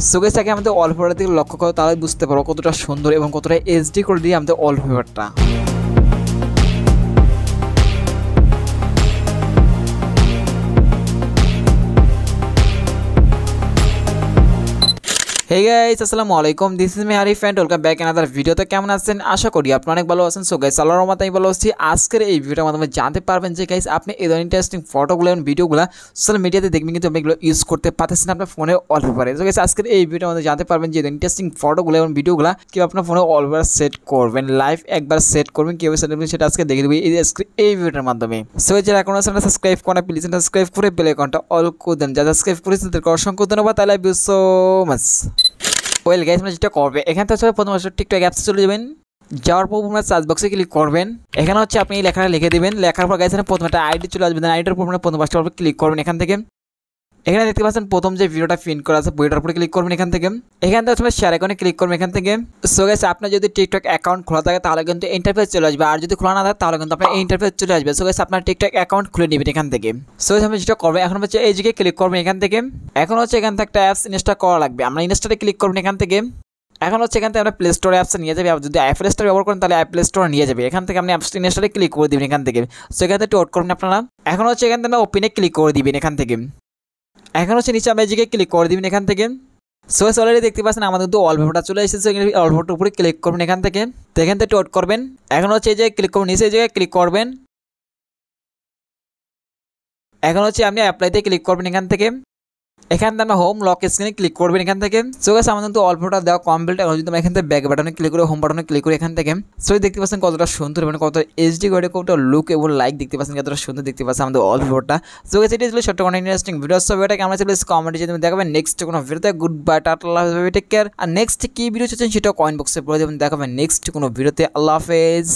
So guys আগে আমাদের ওয়ালপেপারটার দিকে লক্ষ্য করো, তাহলে বুঝতে পারো কতটা সুন্দর এবং কতটা এইচডি করে দিয়ে আমাদের ওয়ালপেপারটা। Hey guys, আসসালামু আলাইকুম, this is me Arif and welcome back another video. তো কেমন আছেন? আশা করি আপনারা অনেক ভালো আছেন। সো গাইস আল্লাহর রহমতে আমি ভালো আছি। আজকের এই ভিডিওর মাধ্যমে জানতে পারবেন যে গাইস আপনি এই ধরনের ইন্টারেস্টিং ফটোগুলো এবং ভিডিওগুলো সোশ্যাল মিডিয়াতে দেখবেন, কিন্তু আপনি এগুলো ইউজ করতে পারতেছেন আপনার ফোনে ওয়ালপেপারে। সো গাইস আজকের এই ভিডিওর মধ্যে জানতে পারবেন যে ইন্টারেস্টিং ফটোগুলো এবং ভিডিওগুলো কীভাবে আপনার ফোনে ওয়ালপেপার সেট করবেন, লাইভ একবার সেট করবেন, কীভাবে সেট করবেন সেটা আজকে দেখে দেবো এই ভিডিওর মাধ্যমে। সো যারা এখন চ্যানেলটা সাবস্ক্রাইব করেন প্লিজ সাবস্ক্রাইব করে বেল আইকনটা অল করে দেন। যারা সাবস্ক্রাইব করেছেন তাদেরকে অসংখ্য ধন্যবাদ। I love you so much. Well guys, আমরা যেটা করবে এখান থেকে প্রথমে টিকটক অ্যাপসে চলে যাবেন। যাওয়ার পর আপনার সার্চ বক্সে ক্লিক করবেন। এখানে হচ্ছে আপনি এই লেখাটা লিখে দেবেন। লেখার পর গাইস প্রথমে একটা আইডি চলে আসবে, আইডির উপর প্রথম পাঁচটার উপর ক্লিক করবেন। এখান থেকে এখানে দেখতে পাচ্ছেন প্রথম যে ভিডিওটা পিন করা আছে বইটার উপরে ক্লিক করবেন। এখান থেকে আপনার শেয়ার আইকনে ক্লিক করবেন। এখান থেকে সো গাইস আপনার যদি টিকটক অ্যাকাউন্ট খোলা থাকে তাহলে কিন্তু ইন্টারফেস চলে আসবে, আর যদি খোলা না থাকে তাহলে কিন্তু আপনার ইন্টারফেস চলে আসবে। সো গাইস আপনার টিকটক অ্যাকাউন্ট খুলে নেবেন এখান থেকে। সো গাইস আমরা যেটা করবেন এখন হচ্ছে এই জায়গায় ক্লিক করবেন। এখান থেকে এখন হচ্ছে এখান থেকে একটা অ্যাপস ইনস্টল করা লাগবে, আমরা ইনস্টলে ক্লিক করবেন। এখান থেকে এখন হচ্ছে এখান থেকে আমরা প্লে স্টোরে অ্যাপস নিয়ে যাবে, যদি অ্যাপল স্টোর ব্যবহার করেন তাহলে অ্যাপল স্টোরে নিয়ে যাবে। এখান থেকে আপনি অ্যাপস ইনস্টলে ক্লিক করে দিবেন। এখান থেকে সো এখান থেকে টোট করবেন আপনারা। এখন হচ্ছে এখান থেকে ওপেনে ক্লিক করে দিবেন। এখান থেকে এখন হচ্ছে নিচে আমরা এদিকে ক্লিক করে দিবেন। এখান থেকে সো অলরেডি দেখতে পাচ্ছেন আমাদের কিন্তু ওয়ালপেপারটা চলে এসেছে। ওয়ালপেপারটার উপরে ক্লিক করবেন। এখান থেকে তো এখান থেকে টোট করবেন। এখন হচ্ছে এই জায়গায় ক্লিক করবেন, নিচে এই জায়গায় ক্লিক করবেন। এখন হচ্ছে আপনি অ্যাপ্লাইতে ক্লিক করবেন। এখান থেকে এখান থেকে আমরা হোম লক স্ক্রিনে ক্লিক করবেন। এখান থেকে সো গাইস আমাদের কিন্তু অল্পটা দেওয়া কমপ্লিট। এখন যদি আমরা এখান থেকে ব্যাক বাটনে ক্লিক করে হোম বাটনে ক্লিক করি এখান থেকে সো দেখতে পাচ্ছেন কতটা সুন্দর এবং কত এইচডি করে কতটা লুক এবং লাইক দেখতে পাচ্ছেন, কতটা সুন্দর দেখতে পাচ্ছেন আমাদের ওয়ালপেপারটা। সো গাইস এটা ছিল ছোট্ট কোনো ইন্টারেস্টিং ভিডিও। সো ভিডিওটাকে আমরা চলে কমেন্টে যদি দেখাবেন নেক্সট কোনো ভিডিওতে। গুড বাই, টাটা, আল্লাহ হাফেজ, টেক কেয়ার। আর নেক্সট কি ভিডিও চাচ্ছেন সেটা কমেন্ট বক্সে বলে দেবেন, দেখাবেন নেক্সট কোনো ভিডিওতে। আল্লাহ হাফেজ।